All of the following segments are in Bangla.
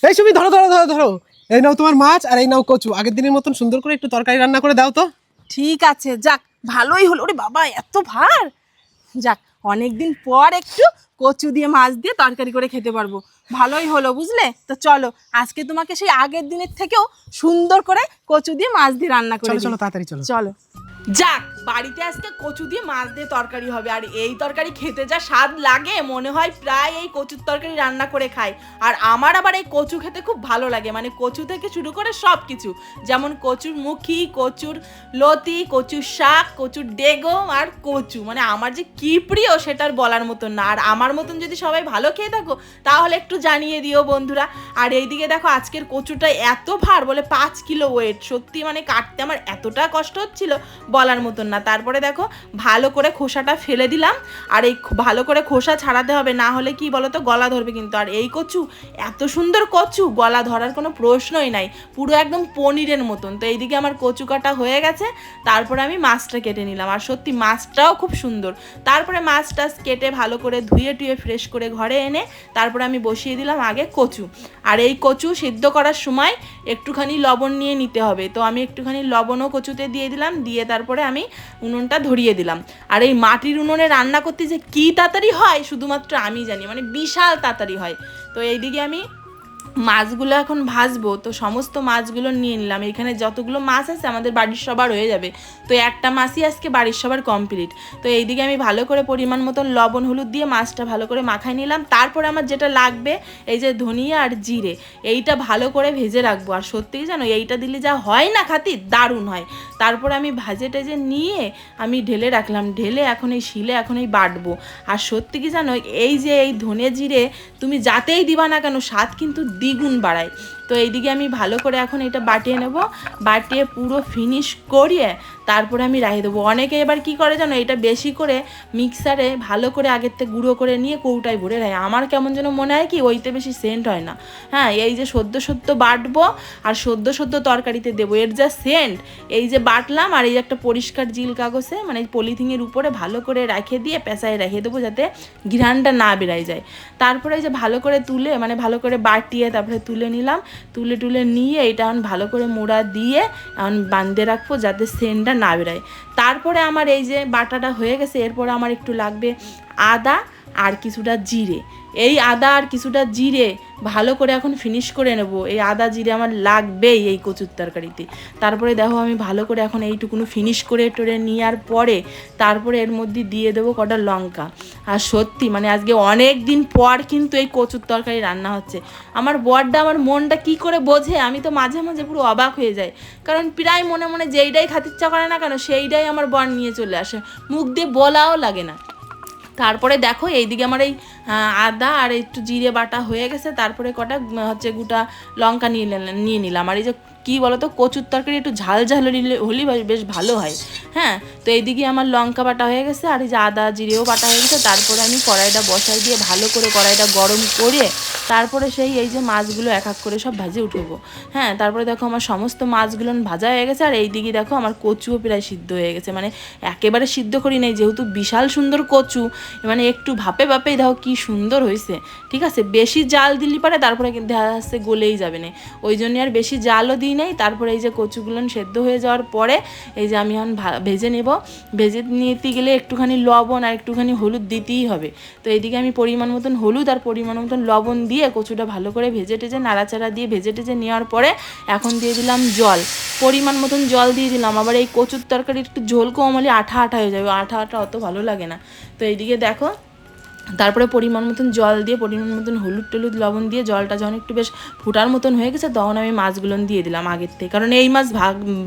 এই সুমি, ধরো ধরো ধরো ধরো, এই নাও তোমার মাছ আর এই নাও কচু। আগের দিনের মতন সুন্দর করে একটু তরকারি রান্না করে দাও তো। ঠিক আছে, যাক ভালোই হলো। ওরে বাবা, এত ভার! যাক, অনেকদিন পর একটু কচু দিয়ে মাছ দিয়ে তরকারি করে খেতে পারবো। ভালোই হলো, বুঝলে তো। চলো, আজকে তোমাকে সেই আগের দিনের থেকেও সুন্দর করে কচু দিয়ে মাছ দিয়ে রান্না করে চলো দিই। চলো তাড়াতাড়ি চলো। চলো। যাক, বাড়িতে আজকে কচু দিয়ে মাছ দিয়ে তরকারি হবে। আর এই তরকারি খেতে যা স্বাদ লাগে, মনে হয় প্রায় এই কচুর তরকারি রান্না করে খাই। আর আমার আবার এই কচু খেতে খুব ভালো লাগে, মানে কচু থেকে শুরু করে সব কিছু, যেমন কচুর মুখি, কচুর লতি, কচুর শাক, কচুর ডেগো আর কচু, মানে আমার যে কি প্রিয় সেটার বলার মতন না। আর আমার মতন যদি সবাই ভালো খেয়ে থাকো তাহলে একটু জানিয়ে দিও বন্ধুরা। আর এইদিকে দেখো, আজকের কচুটা এত ভার, বলে 5 কিলো ওয়েট। সত্যি মানে কাটতে আমার এতটা কষ্ট হচ্ছিল বলার মতন না। তারপরে দেখো, ভালো করে খোসাটা ফেলে দিলাম। আর এই ভালো করে খোসা ছাড়াতে হবে, না হলে কি বলো তো, গলা ধরবে কিন্তু। আর এই কচু এত সুন্দর কচু, গলা ধরার কোনো প্রশ্নই নাই, পুরো একদম পনিরের মতন। তো এইদিকে আমার কচু কাটা হয়ে গেছে। তারপরে আমি মাছটা কেটে নিলাম, আর সত্যি মাছটাও খুব সুন্দর। তারপরে মাছটা কেটে ভালো করে ধুয়ে টুয়ে ফ্রেশ করে ঘরে এনে তারপরে আমি বসিয়ে দিলাম আগে কচু। আর এই কচু সিদ্ধ করার সময় একটুখানি লবণ নিয়ে নিতে হবে। তো আমি একটুখানি লবণও কচুতে দিয়ে দিলাম, দিয়ে তারপরে আমি উনুনটা ধরিয়ে দিলাম। আর এই মাটির উনুনে রান্না করতে যে কী তাড়াতাড়ি হয় শুধুমাত্র আমি জানি, মানে বিশাল তাড়াতাড়ি হয়। তো এইদিকে আমি মাছগুলো এখন ভাজবো। তো সমস্ত মাছগুলো নিয়ে নিলাম, এখানে যতগুলো মাছ আছে আমাদের বাড়ির সবার হয়ে যাবে। তো একটা মাছই আজকে বাড়ির সবার কমপ্লিট। তো এইদিকে আমি ভালো করে পরিমাণ মতন লবণ হলুদ দিয়ে মাছটা ভালো করে মাখাই নিলাম। তারপরে আমার যেটা লাগবে, এই যে ধনিয়া আর জিরে, এইটা ভালো করে ভেজে রাখবো। আর সত্যিই জানো, এইটা দিলে যা হয় না খাতি, দারুণ হয়। তারপরে আমি ভাজে টেজে নিয়ে আমি ঢেলে রাখলাম, ঢেলে এখন এই শিলে এখন এই বাটবো। আর সত্যি কি জানো, এই যে এই ধনে জিরে তুমি যাতেই দিবা না কেন, স্বাদ কিন্তু দ্বিগুণ বাড়ায়। তো এইদিকে আমি ভালো করে এখন এটা বাটিয়ে নেব, বাটিয়ে পুরো ফিনিশ করিয়ে তারপরে আমি রাখে দেবো। অনেকে এবার কি করে জানো, এটা বেশি করে মিক্সারে ভালো করে আগের থেকে গুঁড়ো করে নিয়ে কৌটায় ভরে রাখে। আমার কেমন যেন মনে হয় কি, ওইতে বেশি সেন্ট হয় না। হ্যাঁ, এই যে সদ্য সদ্য বাটবো আর সদ্য সদ্য তরকারিতে দেবো, এর যা সেন্ট। এই যে বাটলাম আর এই একটা পরিষ্কার জিল কাগজে, মানে পলিথিনের উপরে ভালো করে রেখে দিয়ে পেঁচায় রেখে দেবো, যাতে ঘ্রাণটা না বেরাই যায়। তারপরে এই যে ভালো করে তুলে, মানে ভালো করে বাটিয়ে তারপরে তুলে নিলাম, তুলে টুলে নিয়ে এটা এখন ভালো করে মোড়া দিয়ে এখন বাঁধতে রাখবো, যাতে সেন্টটা না বেরায়। তারপরে আমার এই যে বাটাটা হয়ে গেছে, এরপরে আমার একটু লাগবে আদা আর কিছুটা জিরে। এই আদা আর কিছুটা জিরে ভালো করে এখন ফিনিশ করে নেব। এই আদা জিরে আমার লাগবেই এই কচুর তরকারিতে। তারপরে দেখো, আমি ভালো করে এখন এইটুকুনো ফিনিশ করে টোরে নেওয়ার পরে তারপরে এর মধ্যে দিয়ে দেবো কটা লঙ্কা। আর সত্যি মানে আজকে অনেক দিন পর কিন্তু এই কচুর তরকারি রান্না হচ্ছে। আমার বরটা আমার মনটা কি করে বোঝে, আমি তো মাঝে মাঝে পুরো অবাক হয়ে যাই। কারণ প্রায় মনে মনে যেইটাই খাতে ইচ্ছা করে না কেন, সেইটাই আমার বর নিয়ে চলে আসে, মুখ দিয়ে বলাও লাগে না। তারপরে দেখো, এইদিকে আমার এই আদা আর একটু জিরে বাটা হয়ে গেছে। তারপরে কটা হচ্ছে গোটা লঙ্কা নিয়ে নিলাম। আর এই যে কী বলো তো, কচুর তরকারি একটু ঝাল ঝাল হলেই বেশ ভালো হয়। হ্যাঁ, তো এইদিকে আমার লঙ্কা বাটা হয়ে গেছে আর এই যে আদা জিরেও বাটা হয়ে গেছে। তারপরে আমি কড়াইটা বসাই দিয়ে ভালো করে কড়াইটা গরম করে তারপরে সেই এই যে মাছগুলো এক এক করে সব ভাজে উঠবো। হ্যাঁ, তারপরে দেখো আমার সমস্ত মাছগুলো ভাজা হয়ে গেছে। আর এইদিকে দেখো আমার কচুও প্রায় সিদ্ধ হয়ে গেছে, মানে একেবারে সিদ্ধ করি নাই, যেহেতু বিশাল সুন্দর কচু, মানে একটু ভাপে ভাপেই দেখো কি সুন্দর হয়েছে। ঠিক আছে, বেশি জাল দিলি পারে তারপরে কিন্তু দেখা যাচ্ছে গলেই যাবে না, ওই জন্য আর বেশি জালও দিই নাই। তারপরে এই যে কচুগুলো সেদ্ধ হয়ে যাওয়ার পরে এই যে আমি এখন ভেজে নেব। ভেজে নিতে গেলে একটুখানি লবণ আর একটুখানি হলুদ দিতেই হবে। তো এইদিকে আমি পরিমাণ মতন হলুদ আর পরিমাণ মতন লবণ দিয়ে কচুটা ভালো করে ভেজে টেজে নাড়াচাড়া দিয়ে ভেজে টেজে নেওয়ার পরে এখন দিয়ে দিলাম জল, পরিমাণ মতন জল দিয়ে দিলাম। আবার এই কচুর তরকারি একটু ঝোল কম হলে আঠা আঠা হয়ে যাবে, আঠা আঠা অত ভালো লাগে না। তো এইদিকে দেখো, তারপরে পরিমাণ মতন জল দিয়ে পরিমাণ মতন হলুদ টলুদ লবণ দিয়ে জলটা যখন একটু বেশ ফুটার মতন হয়ে গেছে, তখন আমি মাছগুলো দিয়ে দিলাম আগের থেকে, কারণ এই মাছ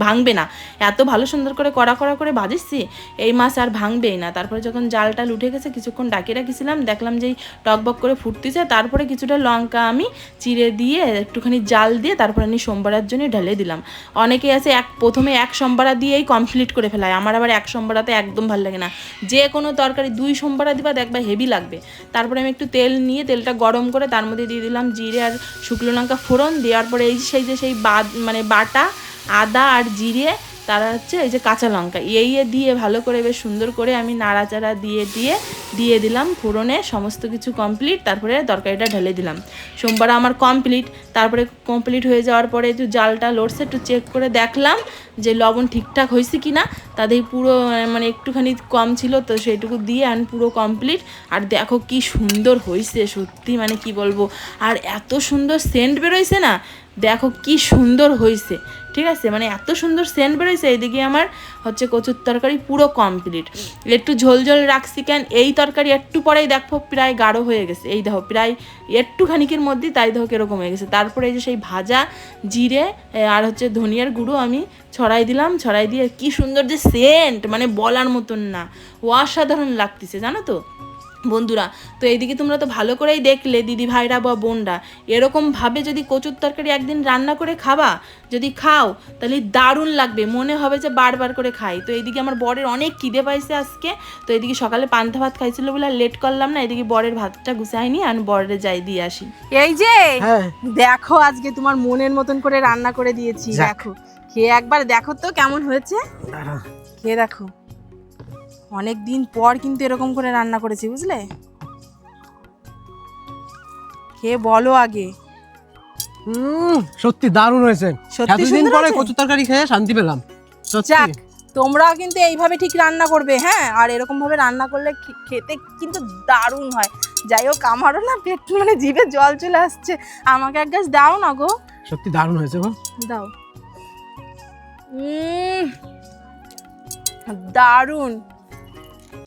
ভাঙবে না, এত ভালো সুন্দর করে কড়া কড়া করে ভাজিছি, এই মাছ আর ভাঙবেই না। তারপরে যখন জালটা উঠে গেছে, কিছুক্ষণ ডাকিয়ে রাখিছিলাম, দেখলাম যে টকবক করে ফুটতেছে। তারপরে কিছুটা লঙ্কা আমি চিড়ে দিয়ে একটুখানি জাল দিয়ে তারপরে আমি সোমবারের জন্য ঢেলে দিলাম। অনেকে আছে প্রথমে এক সোমবারা দিয়েই কমপ্লিট করে ফেলায়, আমার আবার এক সোমবারাতে একদম ভালো লাগে না। যে কোনো তরকারি 2 সোমবারা দিবা দেখবা হেভি লাগবে। তারপরে আমি একটু তেল নিয়ে তেলটা গরম করে তার মধ্যে দিয়ে দিলাম জিরে আর শুকনো লঙ্কা ফোড়ন দেওয়ার পরে এই সেই বাটা আদা আর জিরে তারা হচ্ছে এই যে কাঁচা লঙ্কা এই দিয়ে ভালো করে বেশ সুন্দর করে আমি নাড়াচাড়া দিয়ে দিলাম ফোড়নে, সমস্ত কিছু কমপ্লিট। তারপরে তরকারিটা ঢেলে দিলাম। সোমবার আমার কমপ্লিট। তারপরে কমপ্লিট হয়ে যাওয়ার পরে একটু জালটা লড়ছে, একটু চেক করে দেখলাম যে লবণ ঠিকঠাক হয়েছে কি না। তাদের পুরো মানে একটুখানি কম ছিল, তো সেইটুকু দিয়ে আমি পুরো কমপ্লিট। আর দেখো কি সুন্দর হয়েছে সত্যি, মানে কি বলবো। আর এত সুন্দর সেন্ট বেরোইছে না, দেখো কি সুন্দর হয়েছে। ঠিক আছে, মানে এত সুন্দর সেন্ট বেরোইছে। এইদিকে আমার হচ্ছে কচুর তরকারি পুরো কমপ্লিট। একটু ঝোল ঝোল রাখছি কেন, এই তরকারি একটু পরেই দেখো প্রায় গাঢ় হয়ে গেছে। এই দেখো প্রায় একটুখানিকের মধ্যে তাই দেখো কীরকম হয়ে গেছে। তারপরে এই যে সেই ভাজা জিরে আর হচ্ছে ধনিয়ার গুঁড়ো আমি ছড়াই দিলাম। ছড়াই দিয়ে কি সুন্দর যে সেন্ট, মানে বলার মতন না, অসাধারণ লাগতেছে জানো তো বন্ধুরা। তো এইদিকে তোমরা তো ভালো করেই দেখলে দিদি ভাইরা বা বোনরা, এরকমভাবে যদি কচুর তরকারি একদিন রান্না করে খাবা, যদি খাও তাহলে দারুণ লাগবে, মনে হবে যে বারবার করে খাই। তো এইদিকে আমার বরের অনেক খিদে পাইছে আজকে। তো এইদিকে সকালে পান্তা ভাত খাইছিল বলে লেট করলাম না। এদিকে বরের ভাতটা গুছাইনি, আমি বরের যাই দিয়ে আসি। এই যে হ্যাঁ দেখো আজকে তোমার মনের মতন করে রান্না করে দিয়েছি। যাক। দেখো খেয়ে একবার দেখো তো কেমন হয়েছে, দাঁড়া। খেয়ে দেখো। অনেক দিন পর কিন্তু এরকম করে রান্না করেছি, বুঝলে। খেয়ে বলো আগে। সত্যি দারুণ হয়েছে। সত্যি এতদিন সুন্দর পরে হয়েছে? কচু তরকারি খেয়ে শান্তি পেলাম সত্যি। যাক, তোমরাও কিন্তু এইভাবে ঠিক রান্না করবে, হ্যাঁ। আর এরকম ভাবে রান্না করলে খেতে কিন্তু দারুণ হয়। যাই হোক, আমারও না পেট মানে জিভে জল চলে আসছে। আমাকে এক গ্লাস দাও না গো। সত্যি দারুণ হয়েছে গো। দাও। দারুণ।